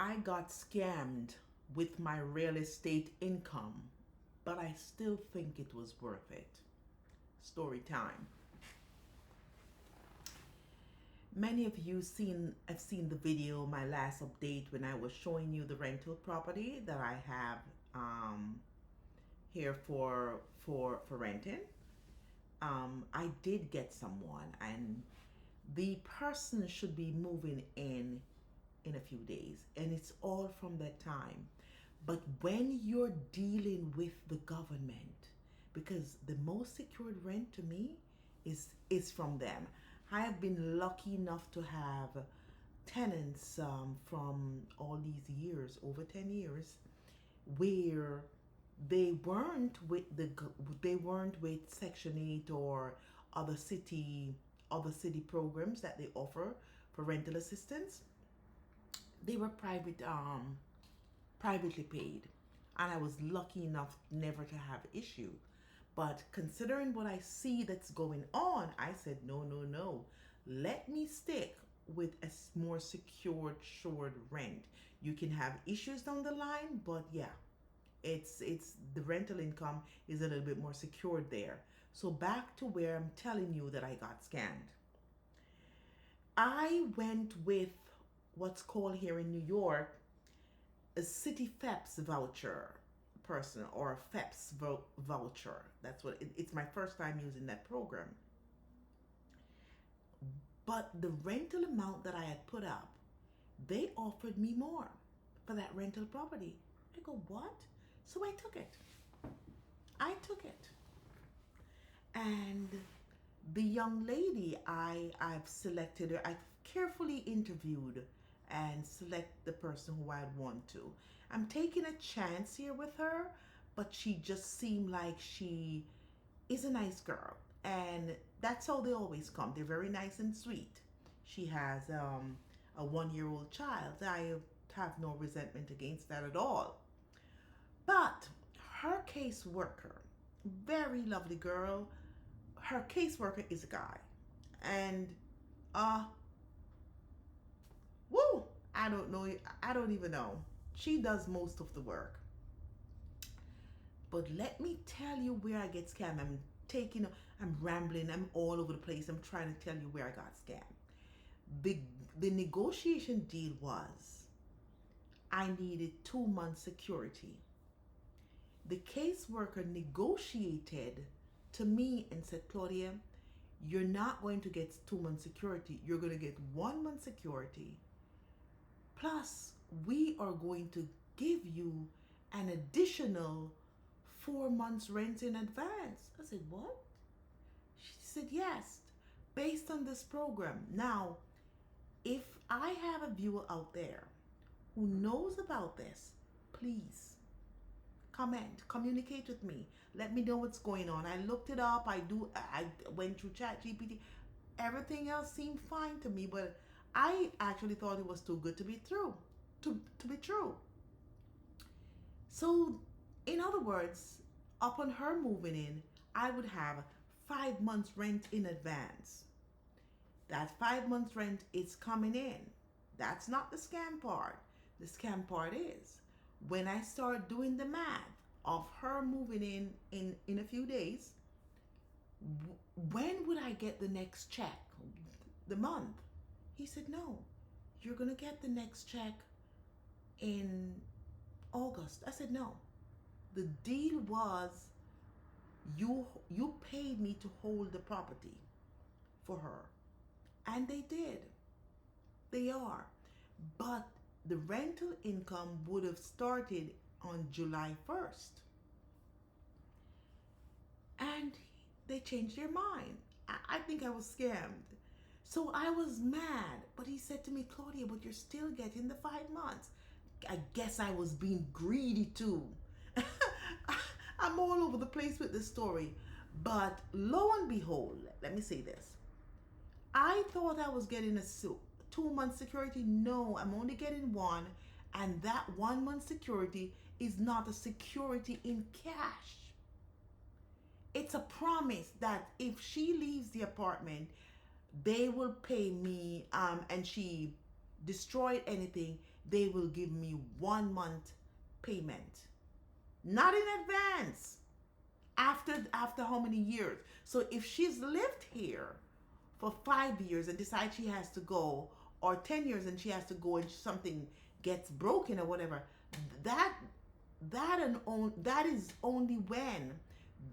I got scammed with my real estate income, but I still think it was worth it. Story time. Many of you have seen the video, my last update, when I was showing you the rental property that I have here for renting. I did get someone, and the person should be moving in a few days, and it's all from that time. But when you're dealing with the government, because the most secured rent to me is from them. I have been lucky enough to have tenants from all these years, over 10 years, where they weren't with Section 8 or other city programs that they offer for rental assistance. They were privately paid, and I was lucky enough never to have issue. But considering what I see that's going on, I said, no, no, no. Let me stick with a more secured, short rent. You can have issues down the line, but yeah, it's the rental income is a little bit more secured there. So back to where I'm telling you that I got scammed. I went with what's called here in New York a city FEPS voucher person, or a FEPS voucher. That's what it's my first time using that program. But the rental amount that I had put up, they offered me more for that rental property. I go, what? So I took it. And the young lady, I've selected her. I've carefully interviewed and select the person who I'd want to. I'm taking a chance here with her, but she just seemed like she is a nice girl. And that's how they always come. They're very nice and sweet. She has a 1-year-old child. I have no resentment against that at all. But her caseworker, very lovely girl, her caseworker is a guy. And woo, I don't know. I don't even know. She does most of the work. But let me tell you where I get scammed. I'm rambling. I'm all over the place. I'm trying to tell you where I got scammed. The negotiation deal was I needed 2 months security. The caseworker negotiated to me and said, Claudia, you're not going to get 2 months security. You're going to get 1 month security. Plus, we are going to give you an additional 4 months rent in advance. I said, what? She said, yes, based on this program. Now, if I have a viewer out there who knows about this, please comment, communicate with me. Let me know what's going on. I looked it up. I went through ChatGPT. Everything else seemed fine to me, but I actually thought it was too good to be true. To be true. So, in other words, upon her moving in, I would have 5 months rent in advance. That 5 months rent is coming in. That's not the scam part. The scam part is when I start doing the math of her moving in a few days, when would I get the next check? The month? He said, no, you're going to get the next check in August. I said, no. The deal was you paid me to hold the property for her. And they did. They are. But the rental income would have started on July 1st. And they changed their mind. I think I was scammed. So I was mad. But he said to me, Claudia, but you're still getting the 5 months. I guess I was being greedy too. I'm all over the place with this story. But lo and behold, let me say this. I thought I was getting a 2 month security. No, I'm only getting 1. And that 1 month security is not a security in cash. It's a promise that if she leaves the apartment, they will pay me. And she destroyed anything, they will give me 1 month payment. Not in advance. After how many years? So if she's lived here for 5 years and decides she has to go, or 10 years and she has to go and something gets broken or whatever, that that is only when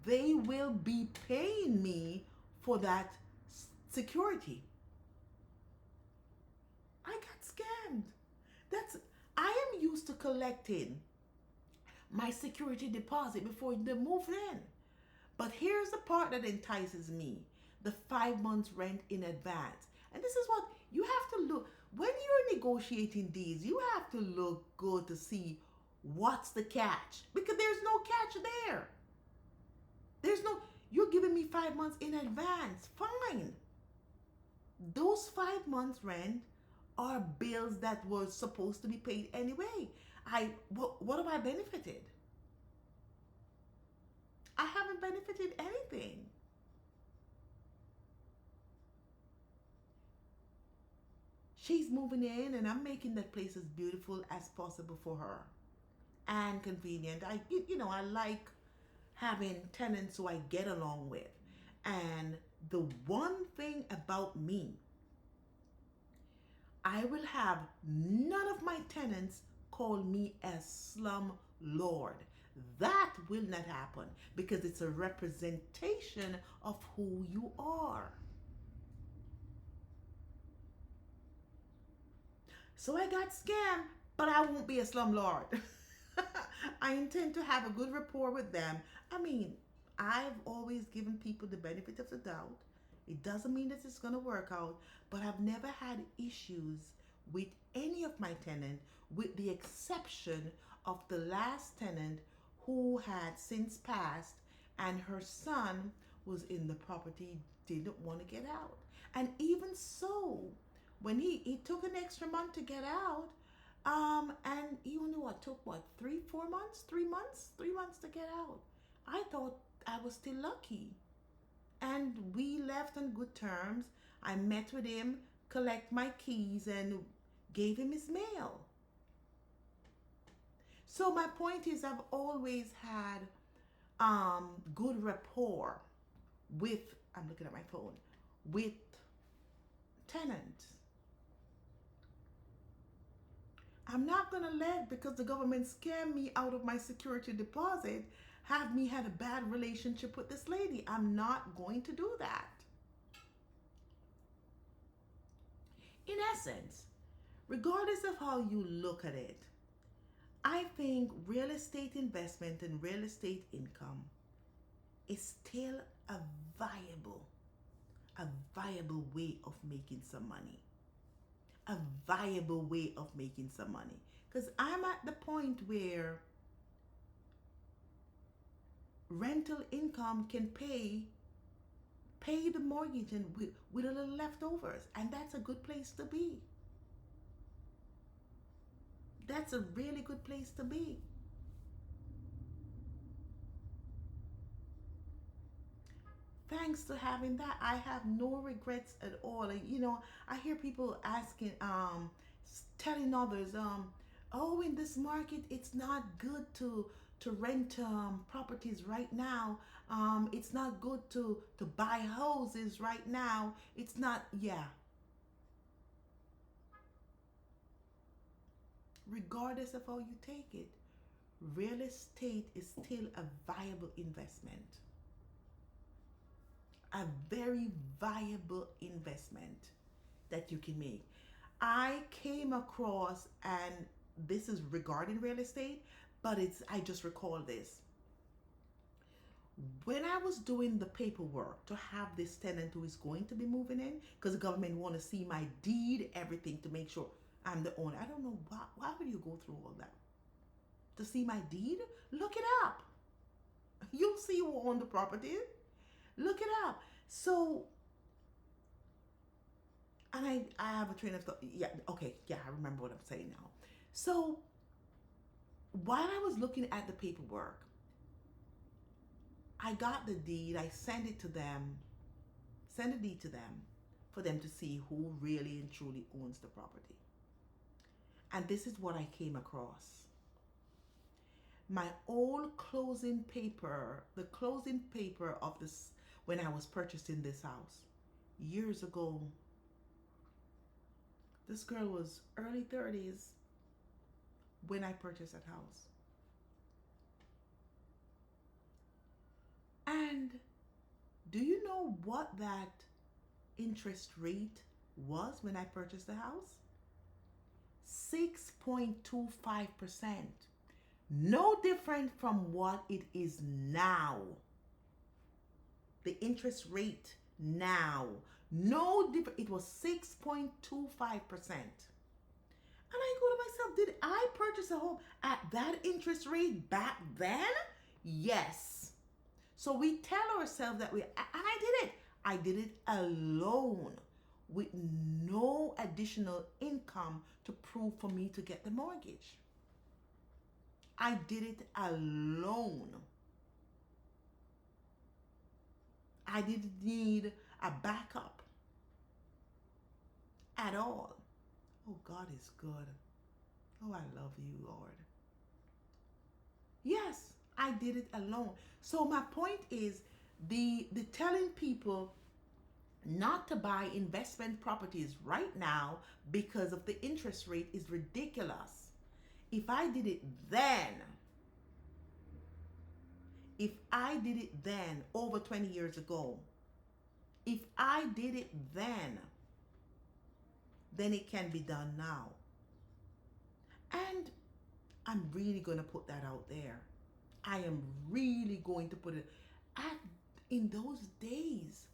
they will be paying me for that security. I got scammed. That's I am used to collecting my security deposit before they move in. But here's the part that entices me: the 5 months rent in advance. And this is what you have to look when you're negotiating deals. You have to look good to see what's the catch, because there's no catch there. There's no, you're giving me 5 months in advance. Fine. Those 5 months rent are bills that were supposed to be paid anyway. What have I benefited? I haven't benefited anything. She's moving in and I'm making that place as beautiful as possible for her and convenient. I like having tenants who I get along with. And the one thing about me, I will have none of my tenants call me a slum lord. That will not happen because it's a representation of who you are. So I got scammed, but I won't be a slumlord. I intend to have a good rapport with them. I mean, I've always given people the benefit of the doubt. It doesn't mean that it's going to work out, but I've never had issues with any of my tenants, with the exception of the last tenant who had since passed, and her son was in the property, didn't want to get out. And even so, when he took an extra month to get out, and he only took 3 4 months, 3 months to get out. I thought I was still lucky, and we left on good terms. I met with him, collect my keys, and gave him his mail. So my point is, I've always had good rapport with, I'm looking at my phone, with tenants. I'm not going to let, because the government scammed me out of my security deposit, have me had a bad relationship with this lady. I'm not going to do that. In essence, regardless of how you look at it, I think real estate investment and real estate income is still a viable, a viable way of making some money. A viable way of making some money. Because I'm at the point where rental income can pay the mortgage and with a little leftovers. And that's a good place to be. That's a really good place to be. Thanks to having that, I have no regrets at all. I hear people asking, telling others, oh, in this market, it's not good to rent properties right now. It's not good to buy houses right now. It's not, yeah. Regardless of how you take it, real estate is still a viable investment. A very viable investment that you can make. I came across, and this is regarding real estate, but I just recall this. When I was doing the paperwork to have this tenant who is going to be moving in, because the government want to see my deed, everything, to make sure I'm the owner. I don't know why would you go through all that? To see my deed? Look it up. You'll see who owned the property. Look it up. So, and I have a train of thought. Yeah, okay, yeah, I remember what I'm saying now. So, while I was looking at the paperwork, I got the deed. I sent the deed to them for them to see who really and truly owns the property. And this is what I came across. My old closing paper, the closing paper of this, when I was purchasing this house years ago. This girl was early 30s when I purchased that house. And do you know what that interest rate was when I purchased the house? 6.25%. No different from what it is now. The interest rate now. No different. It was 6.25%. And I go to myself, did I purchase a home at that interest rate back then? Yes. So we tell ourselves that and I did it. I did it alone with no additional income to prove for me to get the mortgage. I did it alone. I didn't need a backup at all. Oh, God is good. Oh, I love you, Lord. Yes, I did it alone. So my point is the telling people not to buy investment properties right now because of the interest rate is ridiculous. If I did it then, over 20 years ago, if I did it then it can be done now. And I'm really going to put that out there. I am really going to put it in those days.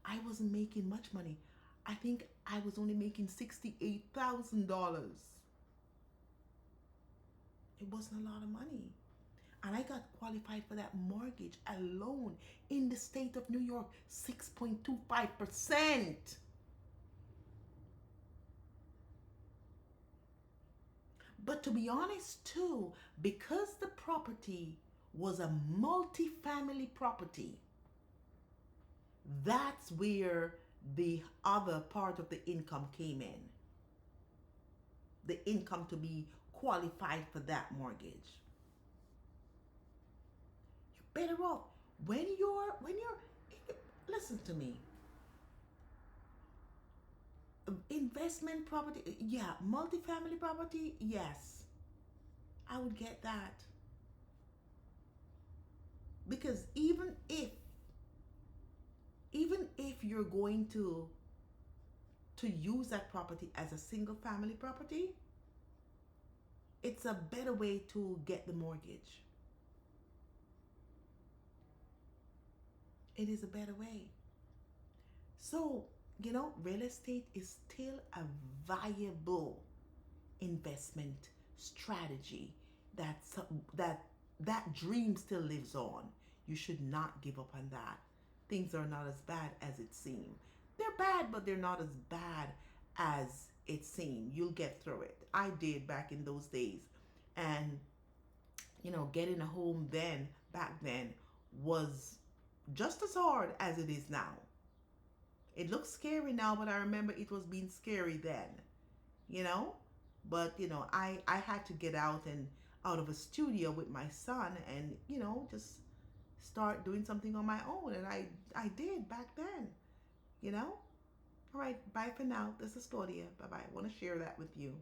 I wasn't making much money. I think I was only making $68,000. It wasn't a lot of money. And I got qualified for that mortgage alone in the state of New York, 6.25%. But to be honest too, because the property was a multi-family property, that's where the other part of the income came in. The income to be qualified for that mortgage. You're better off when you're listen to me. Investment property, yeah, multifamily property, yes. I would get that. Because even if you're going to use that property as a single family property, it's a better way to get the mortgage. It is a better way. So, real estate is still a viable investment strategy. That dream still lives on. You should not give up on that. Things are not as bad as it seems. They're bad, but they're not as bad as it seemed. You'll get through it. I did back in those days. And getting a home back then was just as hard as it is now. It looks scary now, but I remember it was being scary then, But, I had to get out of a studio with my son and, just start doing something on my own. And I did back then. All right, bye for now. This is Claudia. Bye-bye. I want to share that with you.